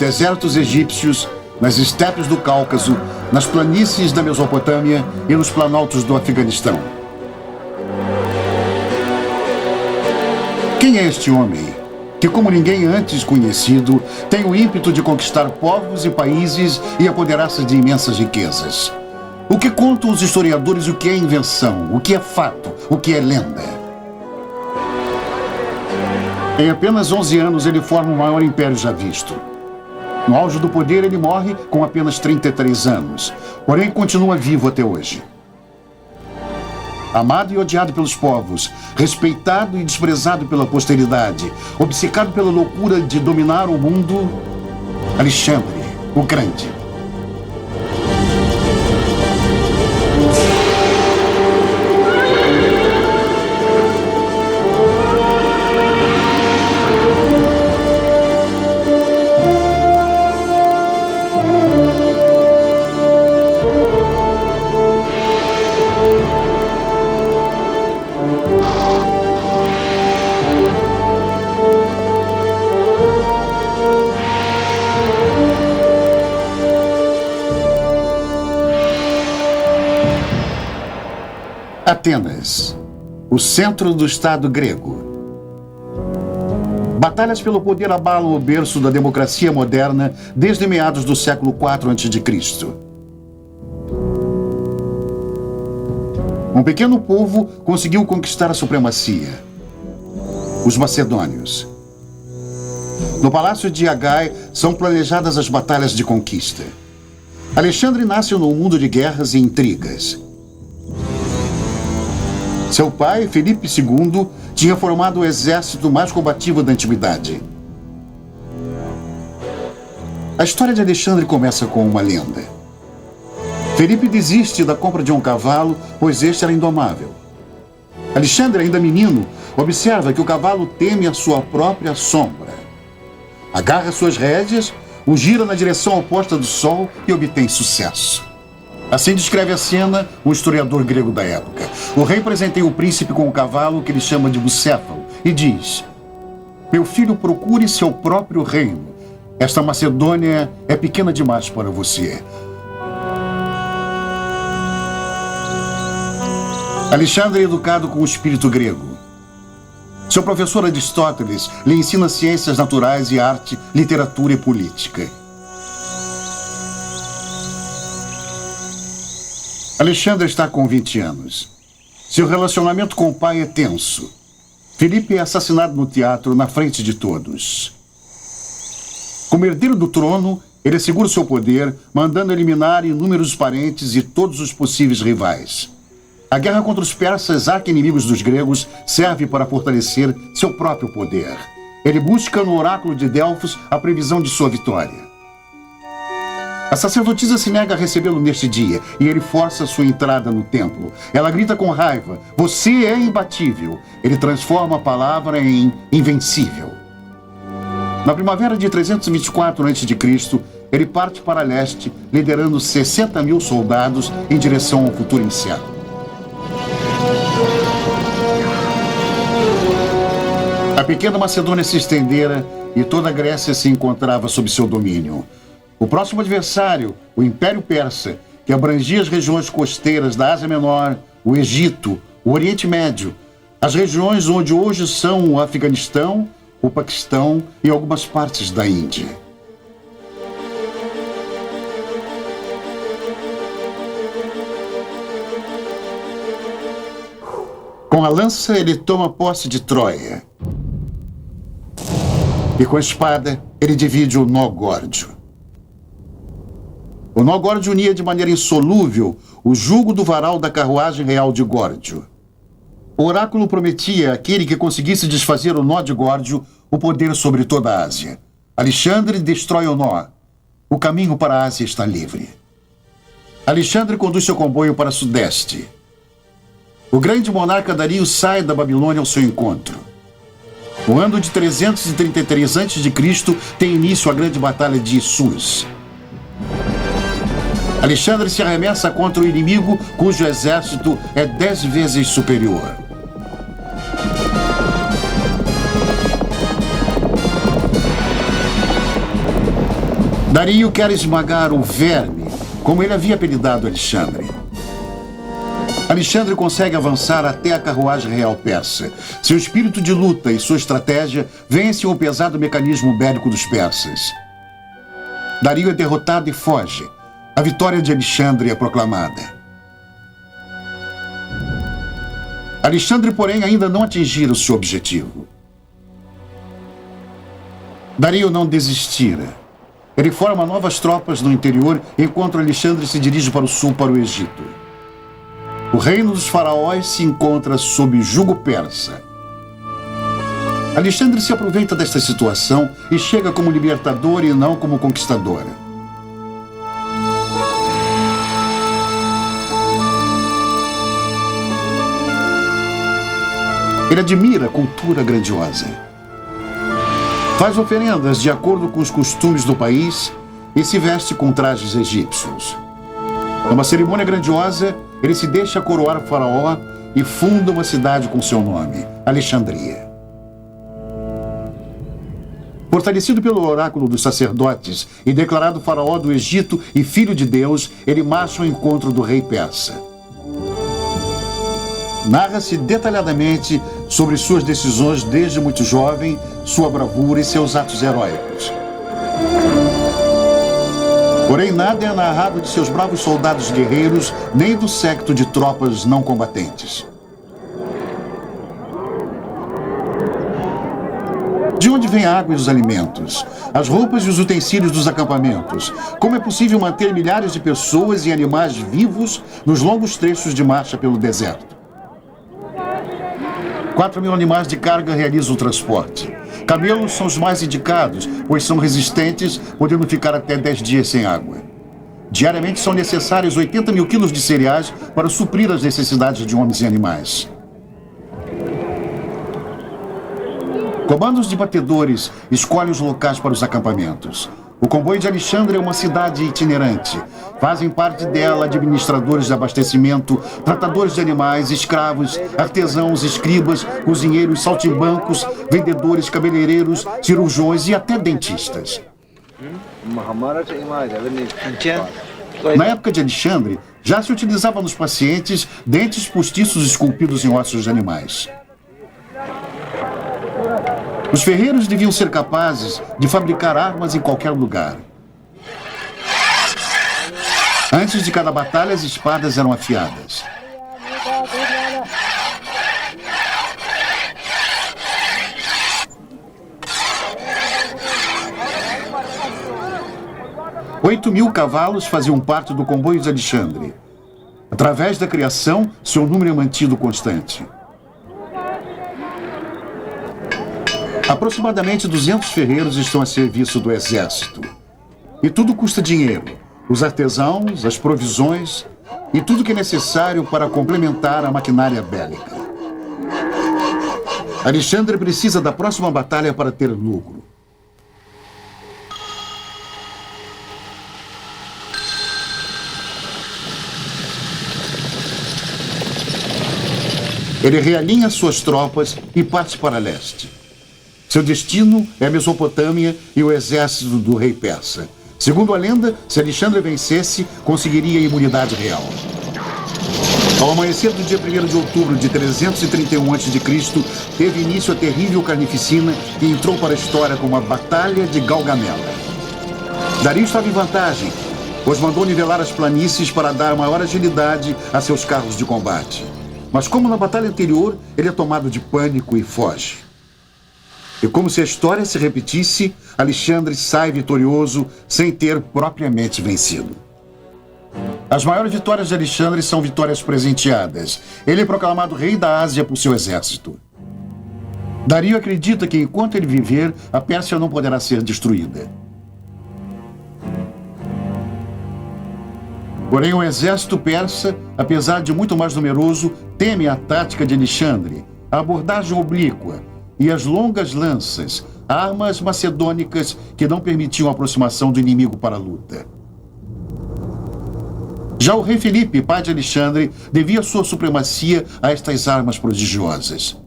desertos egípcios, nas estepes do Cáucaso, nas planícies da Mesopotâmia e nos planaltos do Afeganistão. Quem é este homem que, como ninguém antes conhecido, tem o ímpeto de conquistar povos e países e apoderar-se de imensas riquezas? O que contam os historiadores o que é invenção, o que é fato, o que é lenda? Em apenas 11 anos ele forma o maior império já visto. No auge do poder ele morre com apenas 33 anos, porém continua vivo até hoje. Amado e odiado pelos povos, respeitado e desprezado pela posteridade, obcecado pela loucura de dominar o mundo, Alexandre, o Grande. Atenas, o centro do Estado grego. Batalhas pelo poder abalam o berço da democracia moderna desde meados do século IV a.C. Um pequeno povo conseguiu conquistar a supremacia: os macedônios. No palácio de Agai são planejadas as batalhas de conquista. Alexandre nasce num mundo de guerras e intrigas. Seu pai, Filipe II, tinha formado o exército mais combativo da antiguidade. A história de Alexandre começa com uma lenda. Filipe desiste da compra de um cavalo, pois este era indomável. Alexandre, ainda menino, observa que o cavalo teme a sua própria sombra. Agarra suas rédeas, o gira na direção oposta do sol e obtém sucesso. Assim descreve a cena o historiador grego da época. O rei presenteia o príncipe com o cavalo que ele chama de Bucéfalo e diz: "Meu filho, procure seu próprio reino. Esta Macedônia é pequena demais para você." Alexandre é educado com o espírito grego. Seu professor Aristóteles lhe ensina ciências naturais e arte, literatura e política. Alexandre está com 20 anos. Seu relacionamento com o pai é tenso. Filipe é assassinado no teatro na frente de todos. Como herdeiro do trono, ele assegura seu poder, mandando eliminar inúmeros parentes e todos os possíveis rivais. A guerra contra os persas, arqui-inimigos dos gregos, serve para fortalecer seu próprio poder. Ele busca no oráculo de Delfos a previsão de sua vitória. A sacerdotisa se nega a recebê-lo neste dia e ele força sua entrada no templo. Ela grita com raiva: "Você é imbatível." Ele transforma a palavra em invencível. Na primavera de 324 a.C., ele parte para leste, liderando 60.000 soldados em direção ao futuro incerto. A pequena Macedônia se estendera e toda a Grécia se encontrava sob seu domínio. O próximo adversário, o Império Persa, que abrangia as regiões costeiras da Ásia Menor, o Egito, o Oriente Médio, as regiões onde hoje são o Afeganistão, o Paquistão e algumas partes da Índia. Com a lança, ele toma posse de Troia. E com a espada, ele divide o nó górdio. O nó górdio unia de maneira insolúvel o jugo do varal da carruagem real de Górdio. O oráculo prometia àquele que conseguisse desfazer o nó de Górdio o poder sobre toda a Ásia. Alexandre destrói o nó. O caminho para a Ásia está livre. Alexandre conduz seu comboio para o sudeste. O grande monarca Dario sai da Babilônia ao seu encontro. No ano de 333 a.C. tem início a grande batalha de Issus. Alexandre se arremessa contra o inimigo, cujo exército é 10 vezes superior. Dario quer esmagar o verme, como ele havia apelidado Alexandre. Alexandre consegue avançar até a carruagem real persa. Seu espírito de luta e sua estratégia vencem o pesado mecanismo bélico dos persas. Dario é derrotado e foge. A vitória de Alexandre é proclamada. Alexandre, porém, ainda não atingira o seu objetivo. Dario não desistira. Ele forma novas tropas no interior, enquanto Alexandre se dirige para o sul, para o Egito. O reino dos faraós se encontra sob jugo persa. Alexandre se aproveita desta situação e chega como libertador e não como conquistador. Ele admira a cultura grandiosa. Faz oferendas de acordo com os costumes do país e se veste com trajes egípcios. Numa cerimônia grandiosa, ele se deixa coroar o faraó e funda uma cidade com seu nome, Alexandria. Fortalecido pelo oráculo dos sacerdotes e declarado faraó do Egito e filho de Deus, ele marcha ao encontro do rei persa. Narra-se detalhadamente sobre suas decisões desde muito jovem, sua bravura e seus atos heróicos. Porém, nada é narrado de seus bravos soldados guerreiros, nem do séquito de tropas não combatentes. De onde vem a água e os alimentos? As roupas e os utensílios dos acampamentos? Como é possível manter milhares de pessoas e animais vivos nos longos trechos de marcha pelo deserto? 4.000 animais de carga realizam o transporte. Camelos são os mais indicados, pois são resistentes, podendo ficar até 10 dias sem água. Diariamente são necessários 80.000 quilos de cereais para suprir as necessidades de homens e animais. Comandos de batedores escolhem os locais para os acampamentos. O comboio de Alexandre é uma cidade itinerante. Fazem parte dela administradores de abastecimento, tratadores de animais, escravos, artesãos, escribas, cozinheiros, saltimbancos, vendedores, cabeleireiros, cirurgiões e até dentistas. Na época de Alexandre, já se utilizava nos pacientes dentes postiços esculpidos em ossos de animais. Os ferreiros deviam ser capazes de fabricar armas em qualquer lugar. Antes de cada batalha, as espadas eram afiadas. « 8.000 cavalos faziam parte do comboio de Alexandre. Através da criação, seu número é mantido constante. Aproximadamente 200 ferreiros estão a serviço do exército. E tudo custa dinheiro. Os artesãos, as provisões e tudo que é necessário para complementar a maquinária bélica. Alexandre precisa da próxima batalha para ter lucro. Ele realinha suas tropas e parte para leste. Seu destino é a Mesopotâmia e o exército do rei persa. Segundo a lenda, se Alexandre vencesse, conseguiria a imunidade real. Ao amanhecer do dia 1º de outubro de 331 a.C., teve início a terrível carnificina que entrou para a história como a Batalha de Galgamela. Dario estava em vantagem, pois mandou nivelar as planícies para dar maior agilidade a seus carros de combate. Mas como na batalha anterior, ele é tomado de pânico e foge. E como se a história se repetisse, Alexandre sai vitorioso sem ter propriamente vencido. As maiores vitórias de Alexandre são vitórias presenteadas. Ele é proclamado rei da Ásia por seu exército. Dario acredita que enquanto ele viver, a Pérsia não poderá ser destruída. Porém, o exército persa, apesar de muito mais numeroso, teme a tática de Alexandre, a abordagem oblíqua e as longas lanças, armas macedônicas que não permitiam a aproximação do inimigo para a luta. Já o rei Filipe, pai de Alexandre, devia sua supremacia a estas armas prodigiosas.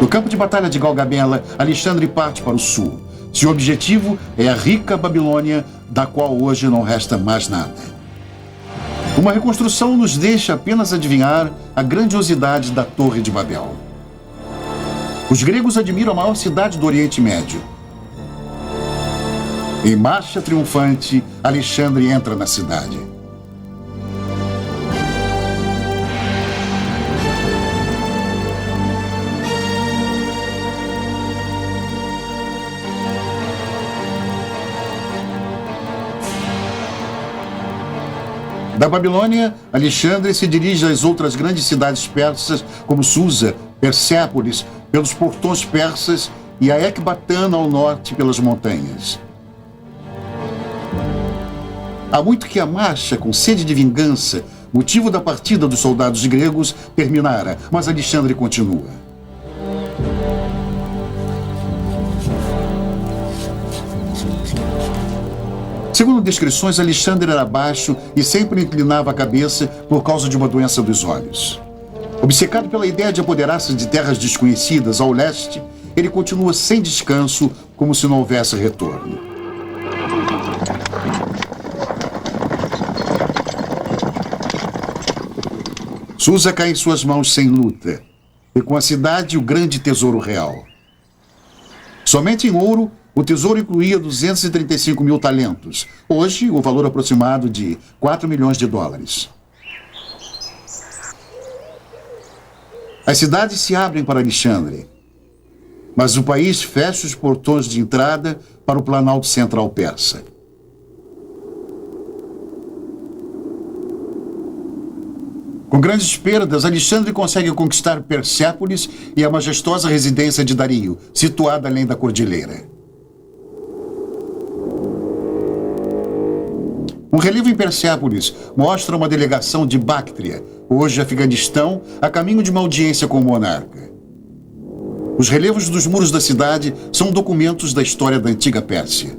No campo de batalha de Galgamela, Alexandre parte para o sul. Seu objetivo é a rica Babilônia, da qual hoje não resta mais nada. Uma reconstrução nos deixa apenas adivinhar a grandiosidade da Torre de Babel. Os gregos admiram a maior cidade do Oriente Médio. Em marcha triunfante, Alexandre entra na cidade. Da Babilônia, Alexandre se dirige às outras grandes cidades persas, como Susa, Persépolis, pelos portões persas, e a Ecbatana ao norte pelas montanhas. Há muito que a marcha, com sede de vingança, motivo da partida dos soldados gregos, terminara, mas Alexandre continua. Segundo descrições, Alexandre era baixo e sempre inclinava a cabeça por causa de uma doença dos olhos. Obcecado pela ideia de apoderar-se de terras desconhecidas ao leste, ele continua sem descanso, como se não houvesse retorno. Susa cai em suas mãos sem luta, e com a cidade o grande tesouro real. Somente em ouro, o tesouro incluía 235 mil talentos, hoje o valor aproximado de 4 milhões de dólares. As cidades se abrem para Alexandre, mas o país fecha os portões de entrada para o Planalto Central persa. Com grandes perdas, Alexandre consegue conquistar Persépolis e a majestosa residência de Dario, situada além da cordilheira. Um relevo em Persépolis mostra uma delegação de Bactria, hoje Afeganistão, a caminho de uma audiência com o monarca. Os relevos dos muros da cidade são documentos da história da antiga Pérsia.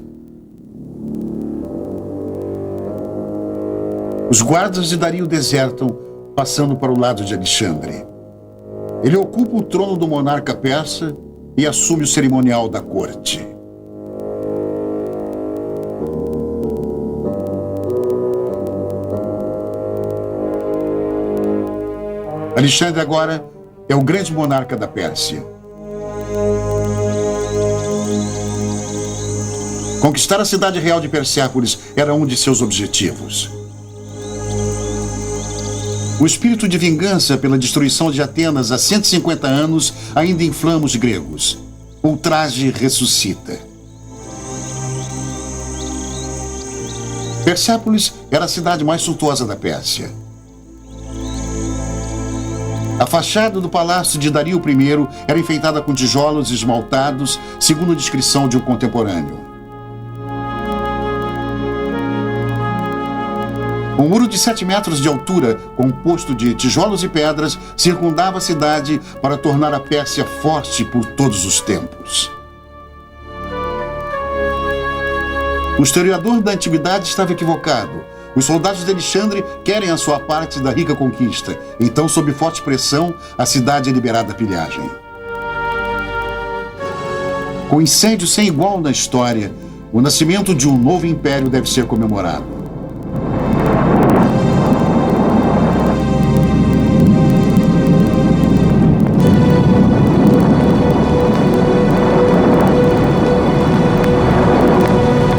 Os guardas de Dario desertam, passando para o lado de Alexandre. Ele ocupa o trono do monarca persa e assume o cerimonial da corte. Alexandre agora é o grande monarca da Pérsia. Conquistar a cidade real de Persépolis era um de seus objetivos. O espírito de vingança pela destruição de Atenas há 150 anos ainda inflama os gregos. O ultraje ressuscita. Persépolis era a cidade mais suntuosa da Pérsia. A fachada do palácio de Dario I era enfeitada com tijolos esmaltados, segundo a descrição de um contemporâneo. Um muro de 7 metros de altura, composto de tijolos e pedras, circundava a cidade para tornar a Pérsia forte por todos os tempos. O historiador da antiguidade estava equivocado. Os soldados de Alexandre querem a sua parte da rica conquista. Então, sob forte pressão, a cidade é liberada à pilhagem. Com incêndio sem igual na história, o nascimento de um novo império deve ser comemorado.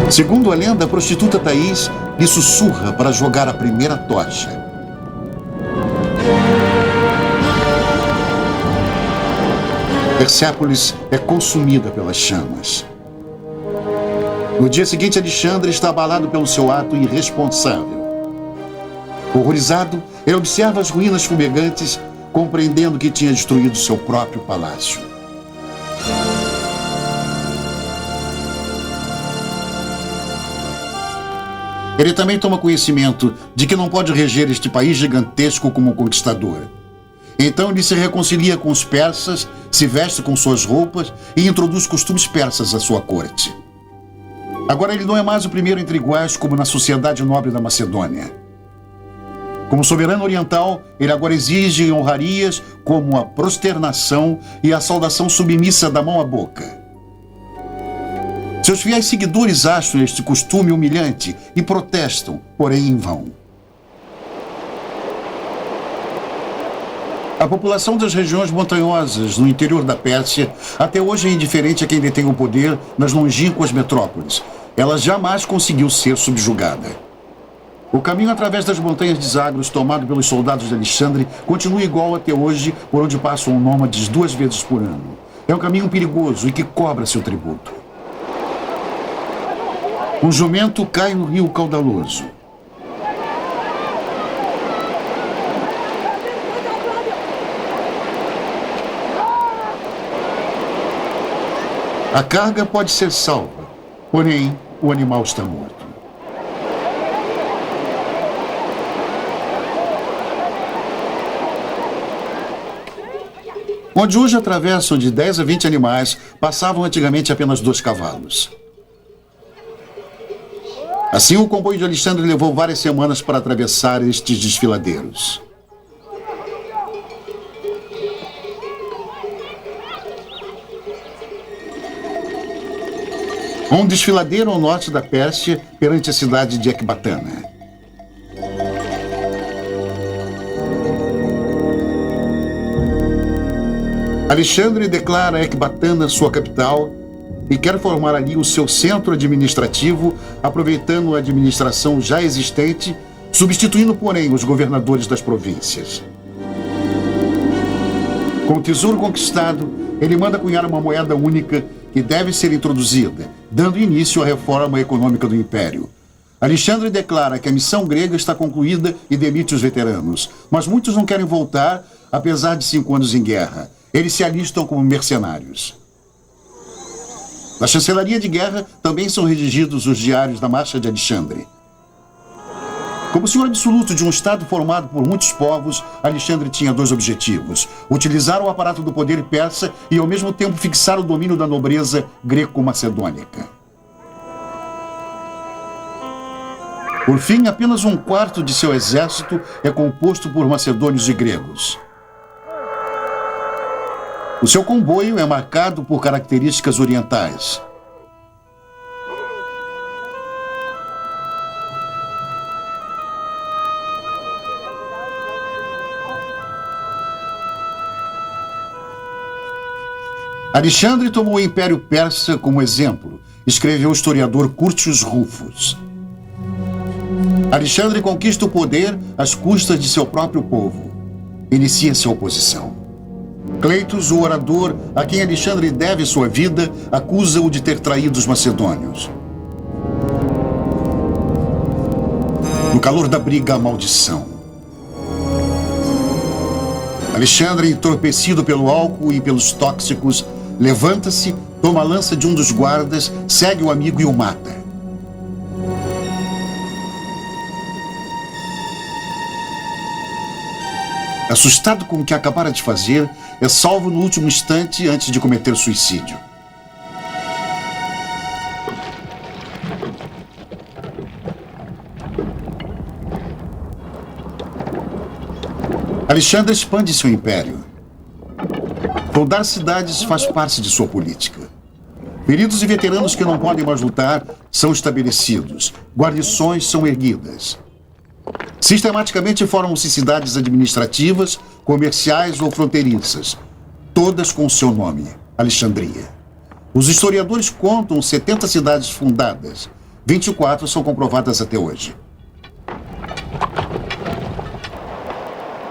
Segundo a lenda, a prostituta Thaís lhe sussurra para jogar a primeira tocha. Persépolis é consumida pelas chamas. No dia seguinte, Alexandre está abalado pelo seu ato irresponsável. Horrorizado, ele observa as ruínas fumegantes, compreendendo que tinha destruído seu próprio palácio. Ele também toma conhecimento de que não pode reger este país gigantesco como conquistador. Então ele se reconcilia com os persas, se veste com suas roupas e introduz costumes persas à sua corte. Agora ele não é mais o primeiro entre iguais como na sociedade nobre da Macedônia. Como soberano oriental, ele agora exige honrarias como a prosternação e a saudação submissa da mão à boca. Seus fiéis seguidores acham este costume humilhante e protestam, porém em vão. A população das regiões montanhosas no interior da Pérsia até hoje é indiferente a quem detém o poder nas longínquas metrópoles. Ela jamais conseguiu ser subjugada. O caminho através das montanhas de Zagros, tomado pelos soldados de Alexandre, continua igual até hoje, por onde passam nômades 2 vezes por ano. É um caminho perigoso e que cobra seu tributo. Um jumento cai no rio caudaloso. A carga pode ser salva, porém, o animal está morto. Onde hoje atravessam de 10 a 20 animais, passavam antigamente apenas 2 cavalos. Assim, o comboio de Alexandre levou várias semanas para atravessar estes desfiladeiros. Um desfiladeiro ao norte da Pérsia, perante a cidade de Ecbatana. Alexandre declara Ecbatana sua capital e quer formar ali o seu centro administrativo, aproveitando a administração já existente, substituindo, porém, os governadores das províncias. Com o tesouro conquistado, ele manda cunhar uma moeda única que deve ser introduzida, dando início à reforma econômica do Império. Alexandre declara que a missão grega está concluída e demite os veteranos, mas muitos não querem voltar, apesar de 5 anos em guerra. Eles se alistam como mercenários. Na chancelaria de guerra também são redigidos os diários da marcha de Alexandre. Como senhor absoluto de um estado formado por muitos povos, Alexandre tinha 2 objetivos: utilizar o aparato do poder persa e, ao mesmo tempo, fixar o domínio da nobreza greco-macedônica. Por fim, apenas 1/4 de seu exército é composto por macedônios e gregos. O seu comboio é marcado por características orientais. Alexandre tomou o Império Persa como exemplo, escreveu o historiador Curtius Rufus. Alexandre conquista o poder às custas de seu próprio povo. Inicia-se a oposição. Cleitos, o orador a quem Alexandre deve sua vida, acusa-o de ter traído os macedônios. No calor da briga, a maldição. Alexandre, entorpecido pelo álcool e pelos tóxicos, levanta-se, toma a lança de um dos guardas, segue o amigo e o mata. Assustado com o que acabara de fazer, é salvo no último instante antes de cometer suicídio. Alexandre expande seu império. Fundar cidades faz parte de sua política. Feridos e veteranos que não podem mais lutar são estabelecidos. Guarnições são erguidas. Sistematicamente formam-se cidades administrativas, comerciais ou fronteiriças, todas com seu nome, Alexandria. Os historiadores contam 70 cidades fundadas. 24 são comprovadas até hoje.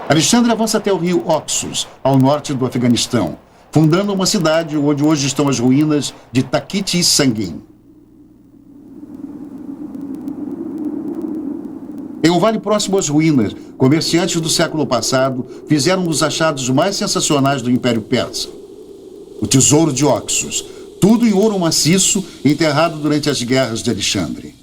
Alexandre avança até o rio Oxus, ao norte do Afeganistão, fundando uma cidade onde hoje estão as ruínas de Takit e Sangin. Em um vale próximo às ruínas, comerciantes do século passado fizeram um dos achados mais sensacionais do Império Persa: o tesouro de Oxus, tudo em ouro maciço, enterrado durante as guerras de Alexandre.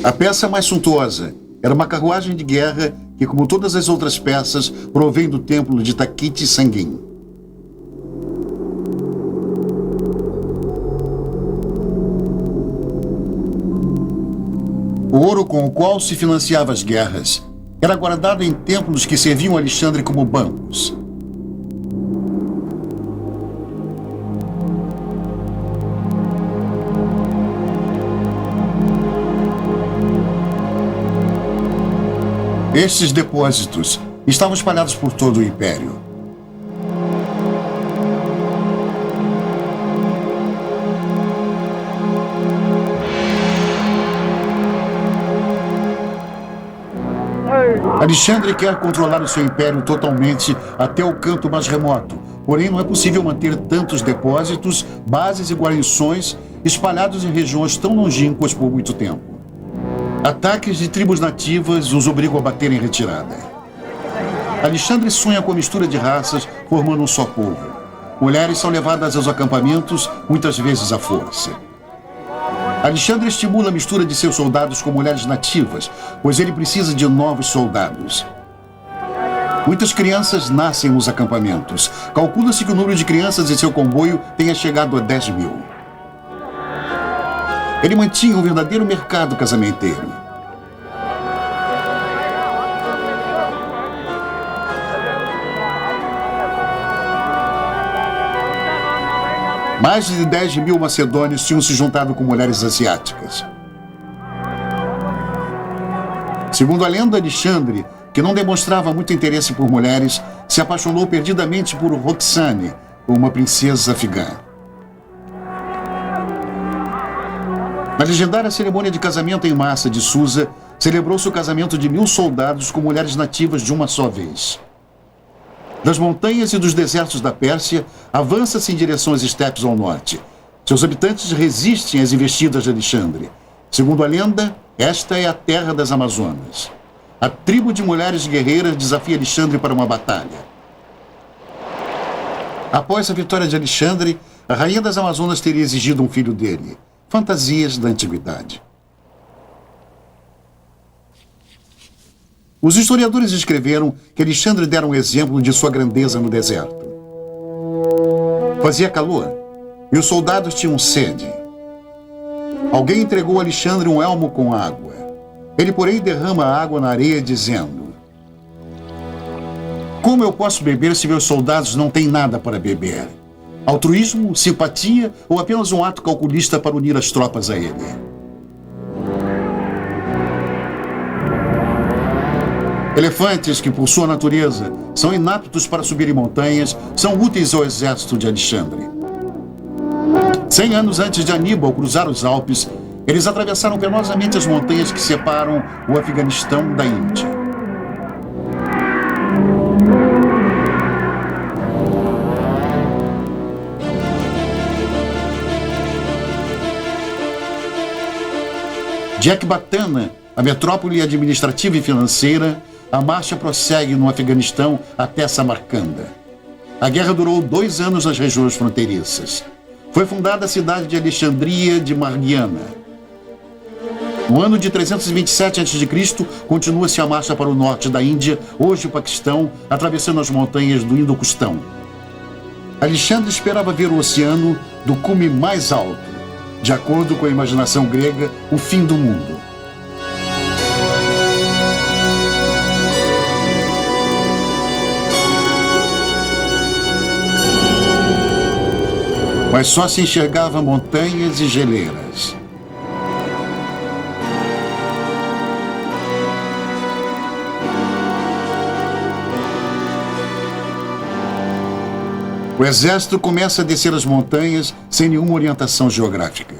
A peça mais suntuosa era uma carruagem de guerra que, como todas as outras peças, provém do templo de Takit Sangin. O ouro com o qual se financiava as guerras era guardado em templos que serviam a Alexandre como bancos. Estes depósitos estavam espalhados por todo o Império. Alexandre quer controlar o seu império totalmente até o canto mais remoto, porém não é possível manter tantos depósitos, bases e guarnições espalhados em regiões tão longínquas por muito tempo. Ataques de tribos nativas os obrigam a bater em retirada. Alexandre sonha com a mistura de raças, formando um só povo. Mulheres são levadas aos acampamentos, muitas vezes à força. Alexandre estimula a mistura de seus soldados com mulheres nativas, pois ele precisa de novos soldados. Muitas crianças nascem nos acampamentos. Calcula-se que o número de crianças em seu comboio tenha chegado a 10 mil. Ele mantinha um verdadeiro mercado casamenteiro. Mais de 10 mil macedônios tinham se juntado com mulheres asiáticas. Segundo a lenda, Alexandre, que não demonstrava muito interesse por mulheres, se apaixonou perdidamente por Roxane, uma princesa afegã. Na legendária cerimônia de casamento em massa de Susa, celebrou-se o casamento de 1000 soldados com mulheres nativas de uma só vez. Das montanhas e dos desertos da Pérsia, avança-se em direção às estepes ao norte. Seus habitantes resistem às investidas de Alexandre. Segundo a lenda, esta é a terra das Amazonas. A tribo de mulheres guerreiras desafia Alexandre para uma batalha. Após a vitória de Alexandre, a rainha das Amazonas teria exigido um filho dele. Fantasias da antiguidade. Os historiadores escreveram que Alexandre dera um exemplo de sua grandeza no deserto. Fazia calor e os soldados tinham sede. Alguém entregou a Alexandre um elmo com água. Ele, porém, derrama a água na areia, dizendo: "Como eu posso beber se meus soldados não têm nada para beber? Altruísmo, simpatia ou apenas um ato calculista para unir as tropas a ele?" Elefantes que, por sua natureza, são inaptos para subir em montanhas, são úteis ao exército de Alexandre. 100 anos antes de Aníbal cruzar os Alpes, eles atravessaram penosamente as montanhas que separam o Afeganistão da Índia. De Ecbatana, a metrópole administrativa e financeira, a marcha prossegue no Afeganistão até Samarcanda. A guerra durou 2 anos nas regiões fronteiriças. Foi fundada a cidade de Alexandria de Margiana. No ano de 327 a.C., continua-se a marcha para o norte da Índia, hoje o Paquistão, atravessando as montanhas do Indo-Custão. Alexandre esperava ver o oceano do cume mais alto, de acordo com a imaginação grega, o fim do mundo. Mas só se enxergava montanhas e geleiras. O exército começa a descer as montanhas sem nenhuma orientação geográfica.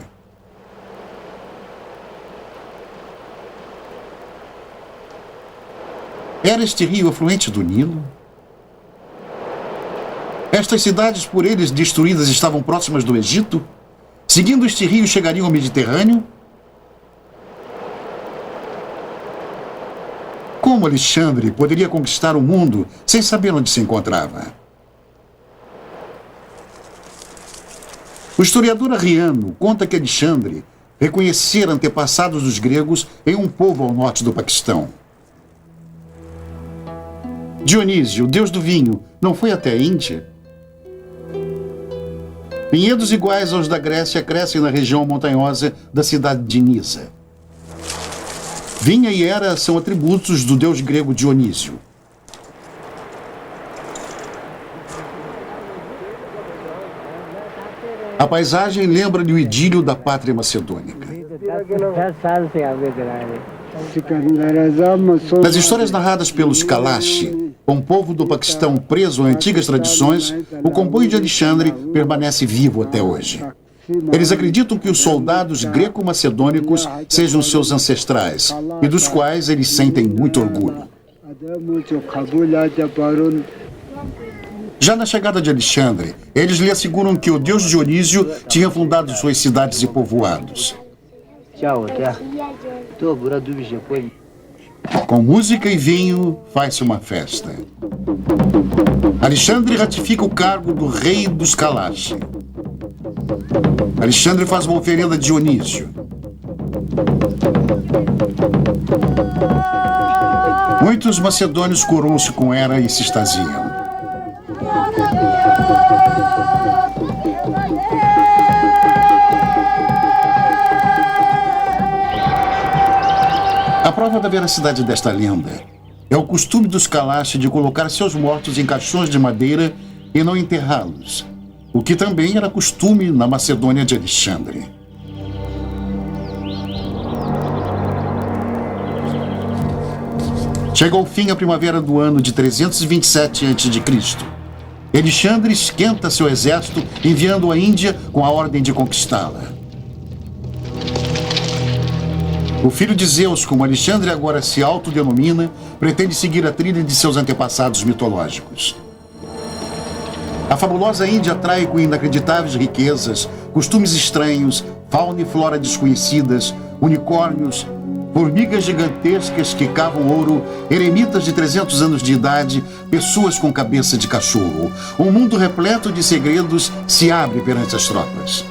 Era este rio afluente do Nilo? Estas cidades por eles destruídas estavam próximas do Egito? Seguindo este rio chegariam ao Mediterrâneo? Como Alexandre poderia conquistar o mundo sem saber onde se encontrava? O historiador Arriano conta que Alexandre reconhecera antepassados dos gregos em um povo ao norte do Paquistão. Dionísio, o deus do vinho, não foi até a Índia? Vinhedos iguais aos da Grécia crescem na região montanhosa da cidade de Nisa. Vinha e era são atributos do deus grego Dionísio. A paisagem lembra-lhe o idílio da pátria macedônica. Nas histórias narradas pelos Kalashi, com o povo do Paquistão preso a antigas tradições, o comboio de Alexandre permanece vivo até hoje. Eles acreditam que os soldados greco-macedônicos sejam seus ancestrais e dos quais eles sentem muito orgulho. Já na chegada de Alexandre, eles lhe asseguram que o deus Dionísio tinha fundado suas cidades e povoados. Com música e vinho, faz-se uma festa. Alexandre ratifica o cargo do rei dos Kalashi. Alexandre faz uma oferenda a Dionísio. Muitos macedônios coroam-se com Hera e se extasiam. A prova da veracidade desta lenda é o costume dos Kalashi de colocar seus mortos em caixões de madeira e não enterrá-los, o que também era costume na Macedônia de Alexandre. Chega ao fim a primavera do ano de 327 a.C. Alexandre esquenta seu exército, enviando-o à Índia com a ordem de conquistá-la. O filho de Zeus, como Alexandre agora se autodenomina, pretende seguir a trilha de seus antepassados mitológicos. A fabulosa Índia atrai com inacreditáveis riquezas, costumes estranhos, fauna e flora desconhecidas, unicórnios, formigas gigantescas que cavam ouro, eremitas de 300 anos de idade, pessoas com cabeça de cachorro. Um mundo repleto de segredos se abre perante as tropas.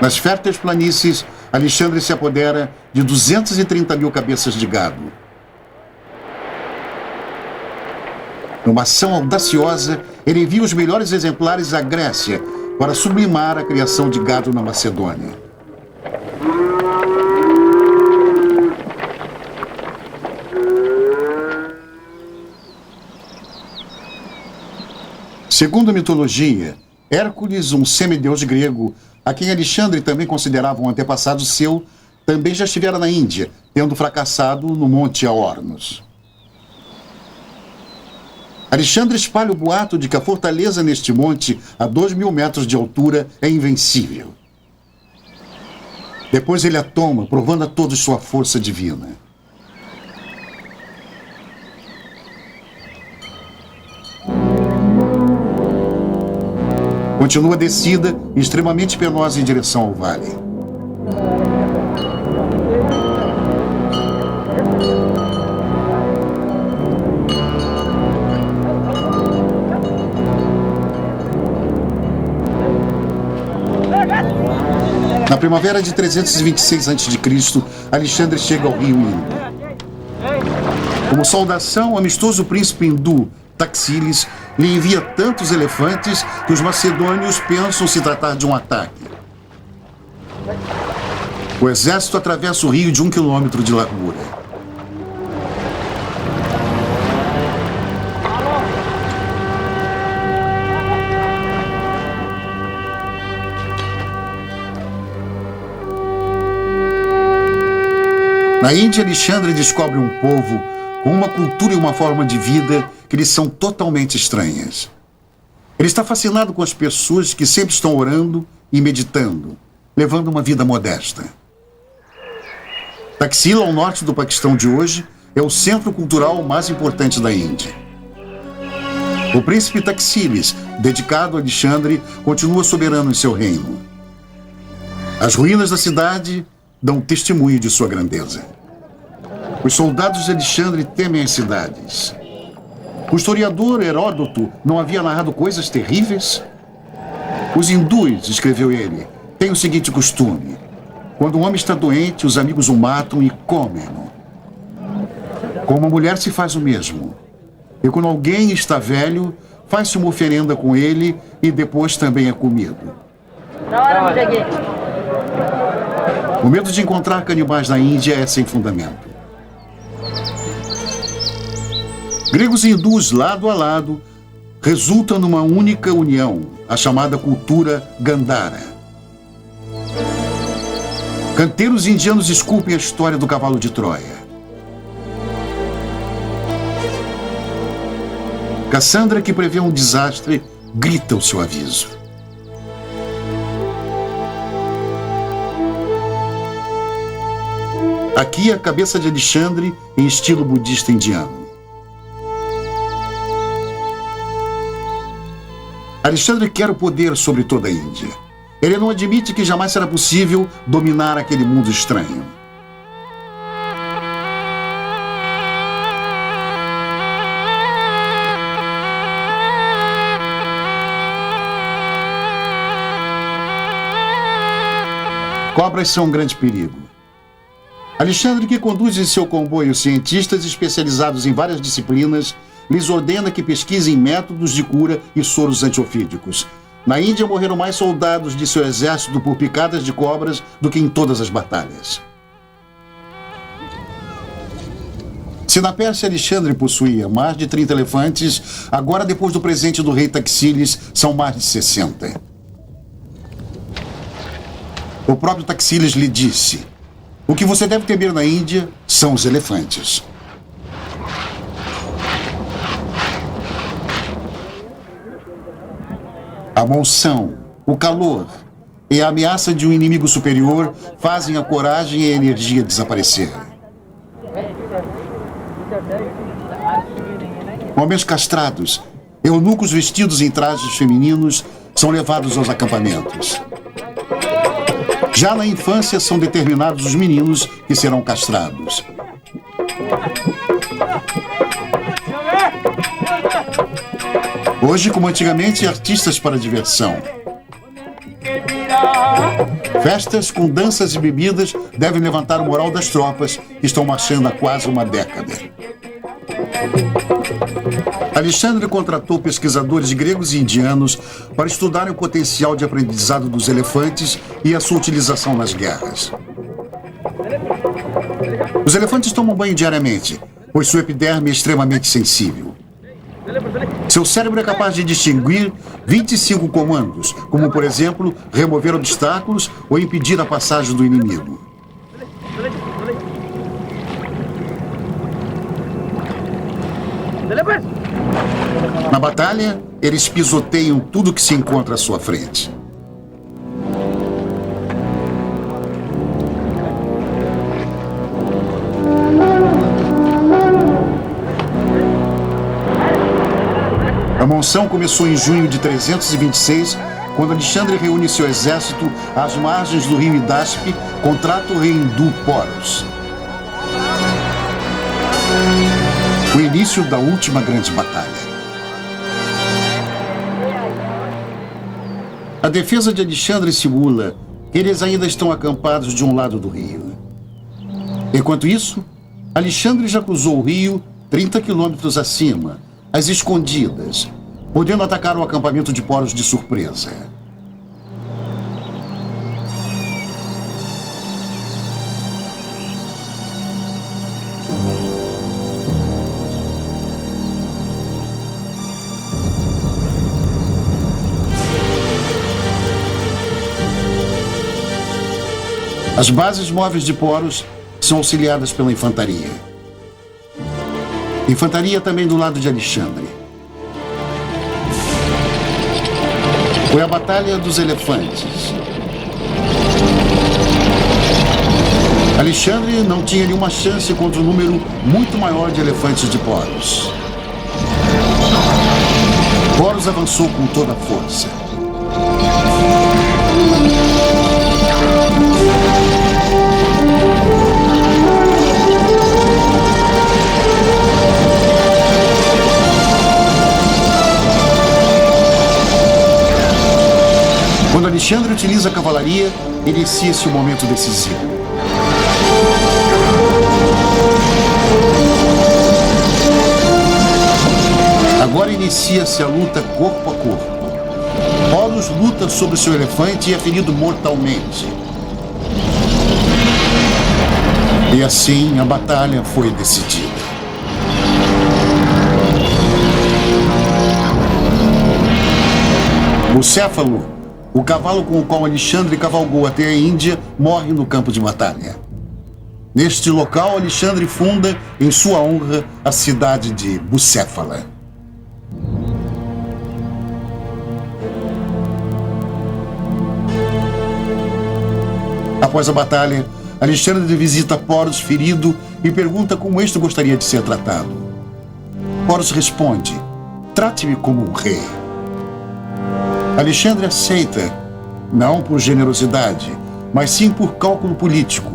Nas férteis planícies, Alexandre se apodera de 230 mil cabeças de gado. Numa ação audaciosa, ele envia os melhores exemplares à Grécia para sublimar a criação de gado na Macedônia. Segundo a mitologia, Hércules, um semideus grego, a quem Alexandre também considerava um antepassado seu, também já estivera na Índia, tendo fracassado no Monte Aornos. Alexandre espalha o boato de que a fortaleza neste monte, a 2.000 metros de altura, é invencível. Depois ele a toma, provando a todos sua força divina. Continua a descida, extremamente penosa em direção ao vale. Na primavera de 326 a.C., Alexandre chega ao rio Indo. Como saudação, o amistoso príncipe hindu Taxiles lhe envia tantos elefantes que os macedônios pensam se tratar de um ataque. O exército atravessa o rio de 1 quilômetro de largura. Na Índia, Alexandre descobre um povo com uma cultura e uma forma de vida que lhe são totalmente estranhas. Ele está fascinado com as pessoas que sempre estão orando e meditando, levando uma vida modesta. Taxila, ao norte do Paquistão de hoje, é o centro cultural mais importante da Índia. O príncipe Taxiles, dedicado a Alexandre, continua soberano em seu reino. As ruínas da cidade dão testemunho de sua grandeza. Os soldados de Alexandre temem as cidades. O historiador Heródoto não havia narrado coisas terríveis? Os hindus, escreveu ele, têm o seguinte costume: quando um homem está doente, os amigos o matam e comem-no. Com uma mulher se faz o mesmo. E quando alguém está velho, faz-se uma oferenda com ele e depois também é comido. O medo de encontrar canibais na Índia é sem fundamento. Gregos e hindus, lado a lado, resultam numa única união, a chamada cultura Gandhara. Canteiros indianos esculpem a história do cavalo de Troia. Cassandra, que prevê um desastre, grita o seu aviso. Aqui a cabeça de Alexandre em estilo budista indiano. Alexandre quer o poder sobre toda a Índia. Ele não admite que jamais será possível dominar aquele mundo estranho. Cobras são um grande perigo. Alexandre, que conduz em seu comboio cientistas especializados em várias disciplinas, lhes ordena que pesquisem métodos de cura e soros antiofídicos. Na Índia morreram mais soldados de seu exército por picadas de cobras do que em todas as batalhas. Se na Pérsia Alexandre possuía mais de 30 elefantes, agora, depois do presente do rei Taxílides, são mais de 60. O próprio Taxílides lhe disse: o que você deve temer na Índia são os elefantes. A monção, o calor e a ameaça de um inimigo superior fazem a coragem e a energia desaparecer. Homens castrados, eunucos vestidos em trajes femininos, são levados aos acampamentos. Já na infância são determinados os meninos que serão castrados. Hoje, como antigamente, artistas para diversão. Festas com danças e bebidas devem levantar o moral das tropas que estão marchando há quase uma década. Alexandre contratou pesquisadores gregos e indianos para estudarem o potencial de aprendizado dos elefantes e a sua utilização nas guerras. Os elefantes tomam banho diariamente, pois sua epiderme é extremamente sensível. Seu cérebro é capaz de distinguir 25 comandos, como, por exemplo, remover obstáculos ou impedir a passagem do inimigo. Na batalha, eles pisoteiam tudo que se encontra à sua frente. A monção começou em junho de 326, quando Alexandre reúne seu exército às margens do rio Hidaspe, contrata o rei hindu Porus. O início da última grande batalha. A defesa de Alexandre simula que eles ainda estão acampados de um lado do rio. Enquanto isso, Alexandre já cruzou o rio 30 quilômetros acima, às escondidas, podendo atacar o acampamento de Porus de surpresa. As bases móveis de Porus são auxiliadas pela infantaria. Infantaria também do lado de Alexandre. Foi a Batalha dos Elefantes. Alexandre não tinha nenhuma chance contra um número muito maior de elefantes de Porus. Porus avançou com toda a força. Quando Alexandre utiliza a cavalaria, inicia-se o momento decisivo. Agora inicia-se a luta corpo a corpo. Horus luta sobre seu elefante e é ferido mortalmente. E assim a batalha foi decidida. O Céfalo, o cavalo com o qual Alexandre cavalgou até a Índia, morre no campo de batalha. Neste local, Alexandre funda, em sua honra, a cidade de Bucéfala. Após a batalha, Alexandre visita Poros ferido e pergunta como este gostaria de ser tratado. Poros responde: trate-me como um rei. Alexandre aceita, não por generosidade, mas sim por cálculo político,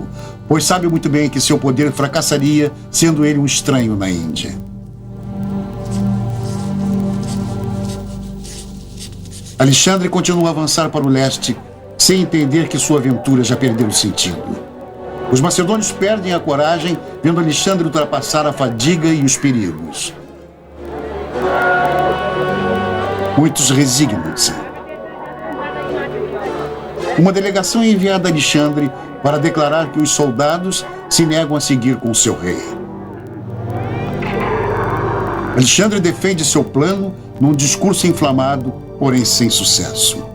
pois sabe muito bem que seu poder fracassaria sendo ele um estranho na Índia. Alexandre continua a avançar para o leste, sem entender que sua aventura já perdeu o sentido. Os macedônios perdem a coragem, vendo Alexandre ultrapassar a fadiga e os perigos. Muitos resignam-se. Uma delegação é enviada a Alexandre para declarar que os soldados se negam a seguir com seu rei. Alexandre defende seu plano num discurso inflamado, porém sem sucesso.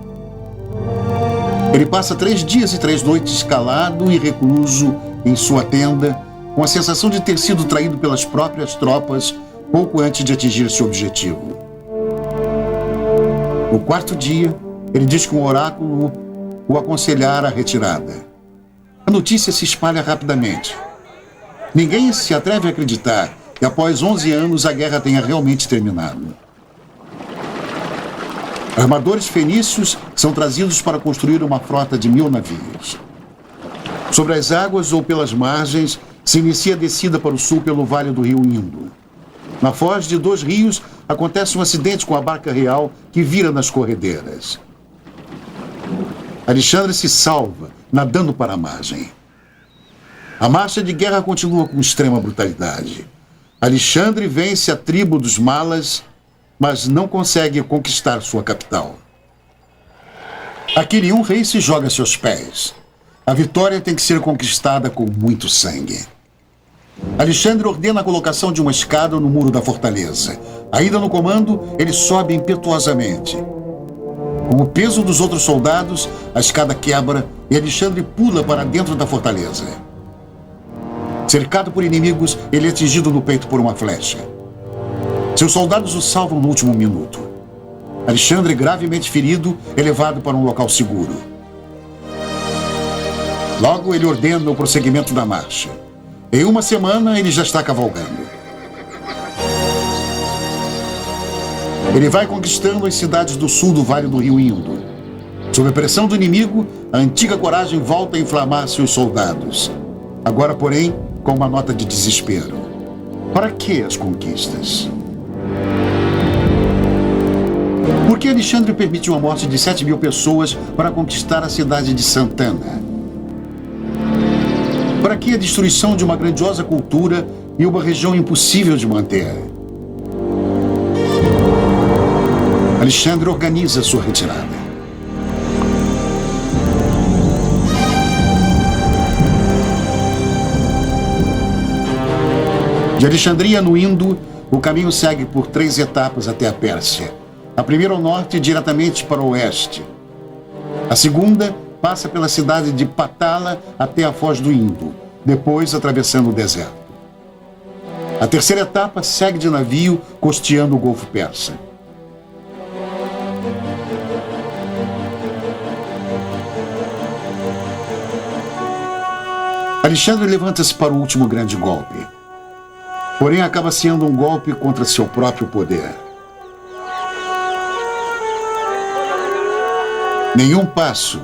Ele passa 3 dias e 3 noites calado e recluso em sua tenda, com a sensação de ter sido traído pelas próprias tropas pouco antes de atingir seu objetivo. No 4º dia, ele diz que um oráculo o aconselhara a retirada. A notícia se espalha rapidamente. Ninguém se atreve a acreditar que após 11 anos a guerra tenha realmente terminado. Armadores fenícios são trazidos para construir uma frota de 1000 navios. Sobre as águas ou pelas margens, se inicia a descida para o sul pelo vale do rio Indo. Na foz de 2 rios, acontece um acidente com a barca real que vira nas corredeiras. Alexandre se salva, nadando para a margem. A marcha de guerra continua com extrema brutalidade. Alexandre vence a tribo dos Malas, mas não consegue conquistar sua capital. Aquele um rei se joga a seus pés. A vitória tem que ser conquistada com muito sangue. Alexandre ordena a colocação de uma escada no muro da fortaleza. Ainda no comando, ele sobe impetuosamente. Com o peso dos outros soldados, a escada quebra e Alexandre pula para dentro da fortaleza. Cercado por inimigos, ele é atingido no peito por uma flecha. Seus soldados o salvam no último minuto. Alexandre, gravemente ferido, é levado para um local seguro. Logo, ele ordena o prosseguimento da marcha. Em 1 semana, ele já está cavalgando. Ele vai conquistando as cidades do sul do Vale do Rio Indo. Sob a pressão do inimigo, a antiga coragem volta a inflamar seus soldados. Agora, porém, com uma nota de desespero. Para que as conquistas? Por que Alexandre permitiu a morte de 7.000 pessoas para conquistar a cidade de Santana? Para que a destruição de uma grandiosa cultura e uma região impossível de manter? Alexandre organiza sua retirada. De Alexandria no Indo, o caminho segue por 3 etapas até a Pérsia. A primeira ao norte, diretamente para o oeste. A segunda passa pela cidade de Patala até a foz do Indo, depois atravessando o deserto. A terceira etapa segue de navio, costeando o Golfo Persa. Alexandre levanta-se para o último grande golpe. Porém, acaba sendo um golpe contra seu próprio poder. Nenhum passo,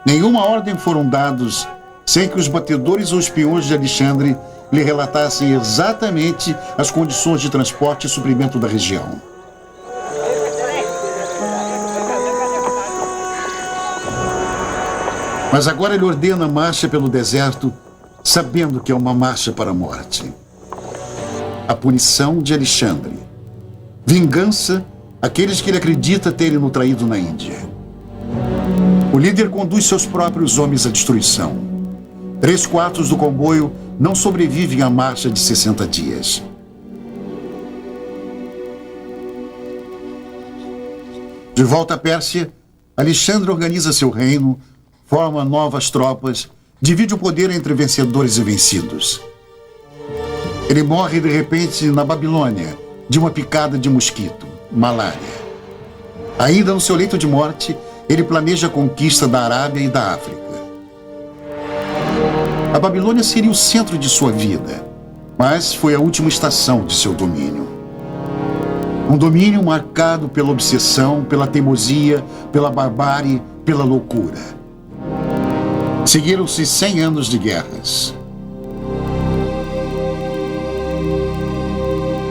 nenhuma ordem foram dados sem que os batedores ou espiões de Alexandre lhe relatassem exatamente as condições de transporte e suprimento da região. Mas agora ele ordena a marcha pelo deserto, sabendo que é uma marcha para a morte. A punição de Alexandre. Vingança aqueles que ele acredita terem o traído na Índia. O líder conduz seus próprios homens à destruição. 3/4 do comboio não sobrevivem à marcha de 60 dias. De volta à Pérsia, Alexandre organiza seu reino, forma novas tropas, divide o poder entre vencedores e vencidos. Ele morre de repente na Babilônia, de uma picada de mosquito, malária. Ainda no seu leito de morte, ele planeja a conquista da Arábia e da África. A Babilônia seria o centro de sua vida, mas foi a última estação de seu domínio. Um domínio marcado pela obsessão, pela teimosia, pela barbárie, pela loucura. Seguiram-se 100 anos de guerras.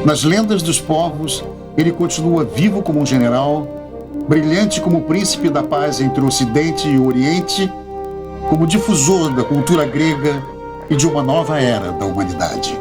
Nas lendas dos povos, ele continua vivo como um general, brilhante como príncipe da paz entre o Ocidente e o Oriente, como difusor da cultura grega e de uma nova era da humanidade.